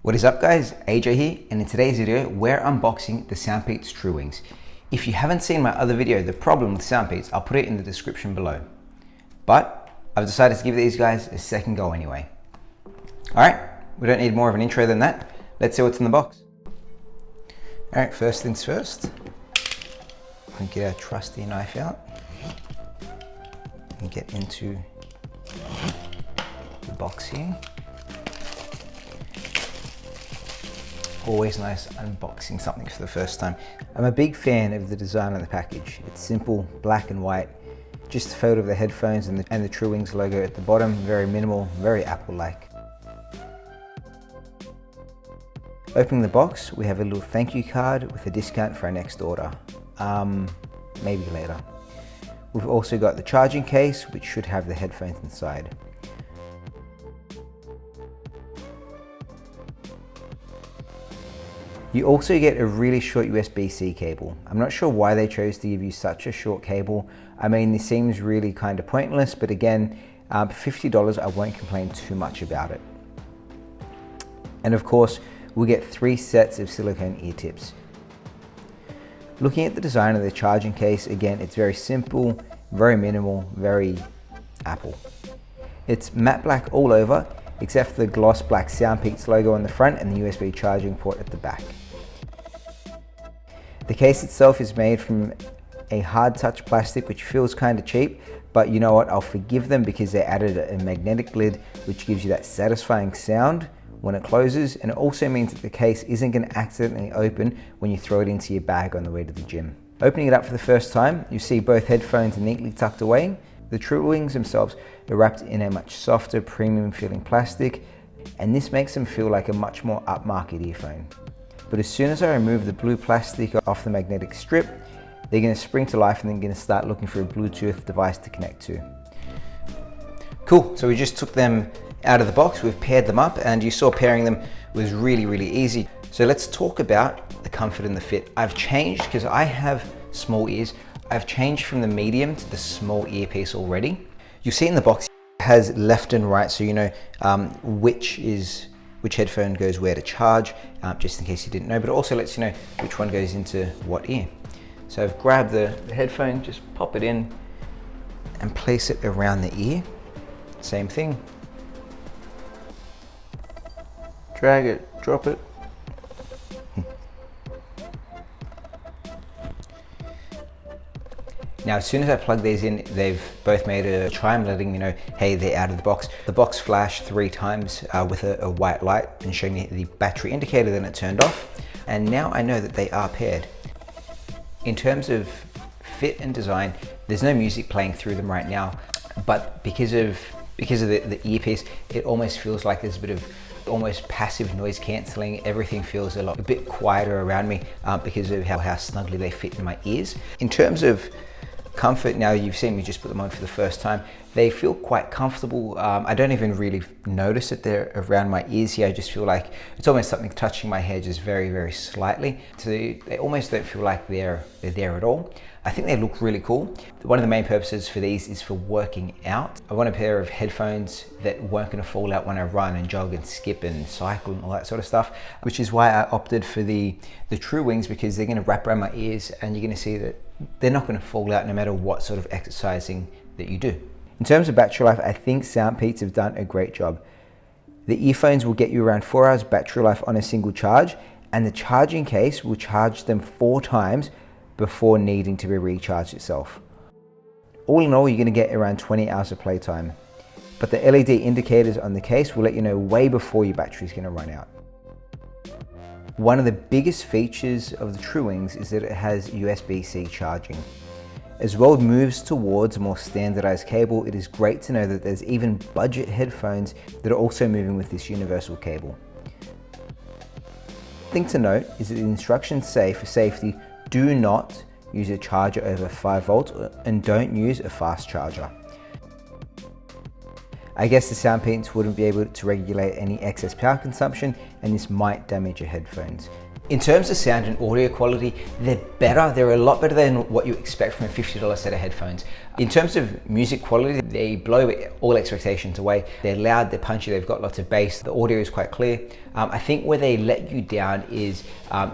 What is up guys, AJ here, and in today's video we're unboxing the SoundPeats Truewings. If you haven't seen my other video, The Problem with SoundPeats, I'll put it in the description below. But I've decided to give these guys a second go anyway. Alright, we don't need more of an intro than that. Let's see what's in the box. Alright, first things first. We'll get our trusty knife out and get into the box here. Always nice unboxing something for the first time. I'm a big fan of the design on the package. It's simple, black and white, just a photo of the headphones and the Truewings logo at the bottom. Very minimal, very Apple-like. Opening the box, we have a little thank you card with a discount for our next order. Maybe later. We've also got the charging case, which should have the headphones inside. You also get a really short USB-C cable. I'm not sure why they chose to give you such a short cable. I mean, this seems really kind of pointless, but again, for $50, I won't complain too much about it. And of course, we'll get 3 sets of silicone ear tips. Looking at the design of the charging case, again, it's very simple, very minimal, very Apple. It's matte black all over, except for the gloss black SoundPeats logo on the front and the USB charging port at the back. The case itself is made from a hard touch plastic, which feels kind of cheap, but you know what, I'll forgive them because they added a magnetic lid, which gives you that satisfying sound when it closes, and it also means that the case isn't going to accidentally open when you throw it into your bag on the way to the gym. Opening it up for the first time, you see both headphones neatly tucked away. The Truewings themselves are wrapped in a much softer, premium feeling plastic, and this makes them feel like a much more upmarket earphone. But as soon as I remove the blue plastic off the magnetic strip, they're going to spring to life and they're going to start looking for a Bluetooth device to connect to. Cool, so we just took them out of the box, we've paired them up, and you saw pairing them was really easy. So let's talk about the comfort and the fit. I've changed, because I have small ears, I've changed from the medium to the small earpiece already. You see in the box it has left and right, so you know which headphone goes where to charge, just in case you didn't know, but it also lets you know which one goes into what ear. So I've grabbed the headphone, just pop it in and place it around the ear. Same thing. Drag it, drop it. Now, as soon as I plug these in, they've both made a chime letting me know, hey, they're out of the box. The box flashed 3 times with a white light and showing me the battery indicator, then it turned off. And now I know that they are paired. In terms of fit and design, there's no music playing through them right now, but because of the earpiece, it almost feels like there's a bit of almost passive noise cancelling. Everything feels a bit quieter around me because of how snugly they fit in my ears. In terms of comfort, now you've seen me just put them on for the first time, they feel quite comfortable. I don't even really notice that they're around my ears here. I just feel like it's almost something touching my hair just very slightly. So they almost don't feel like they're there at all. I think they look really cool. One of the main purposes for these is for working out. I want a pair of headphones that weren't going to fall out when I run and jog and skip and cycle and all that sort of stuff, which is why I opted for the Truewings, because they're going to wrap around my ears and you're going to see that they're not going to fall out no matter what sort of exercising that you do. In terms of battery life, I think SoundPeats have done a great job. The earphones will get you around 4 hours battery life on a single charge, and the charging case will charge them 4 times before needing to be recharged itself. All in all, you're going to get around 20 hours of playtime, but the LED indicators on the case will let you know way before your battery is going to run out. One of the biggest features of the Truewings is that it has USB-C charging. As the world moves towards a more standardized cable, it is great to know that there's even budget headphones that are also moving with this universal cable. The thing to note is that the instructions say, for safety, do not use a charger over 5 volts and don't use a fast charger. I guess the SoundPeats wouldn't be able to regulate any excess power consumption, and this might damage your headphones. In terms of sound and audio quality, they're better. They're a lot better than what you expect from a $50 set of headphones. In terms of music quality, they blow all expectations away. They're loud, they're punchy, they've got lots of bass. The audio is quite clear. I think where they let you down is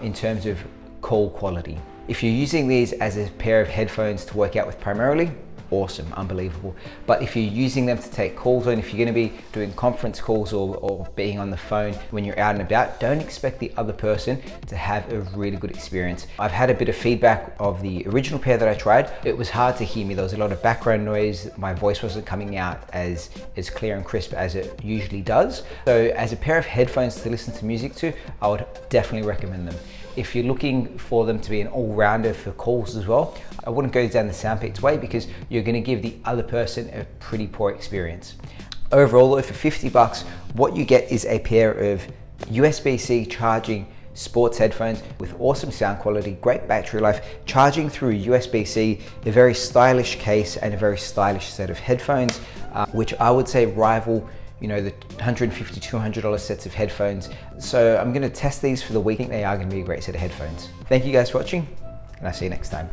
in terms of call quality. If you're using these as a pair of headphones to work out with primarily, awesome, unbelievable. But if you're using them to take calls on, if you're going to be doing conference calls or being on the phone when you're out and about, don't expect the other person to have a really good experience. I've had a bit of feedback of the original pair that I tried. It was hard to hear me. There was a lot of background noise. My voice wasn't coming out as clear and crisp as it usually does. So as a pair of headphones to listen to music to, I would definitely recommend them. If you're looking for them to be an all-rounder for calls as well, I wouldn't go down the SoundPeats way because you're going to give the other person a pretty poor experience. Overall, though, for 50 bucks, what you get is a pair of USB-C charging sports headphones with awesome sound quality, great battery life, charging through USB-C, a very stylish case, and a very stylish set of headphones, which I would say rival the $150, $200 sets of headphones. So I'm going to test these for the week. I think they are going to be a great set of headphones. Thank you guys for watching, and I'll see you next time.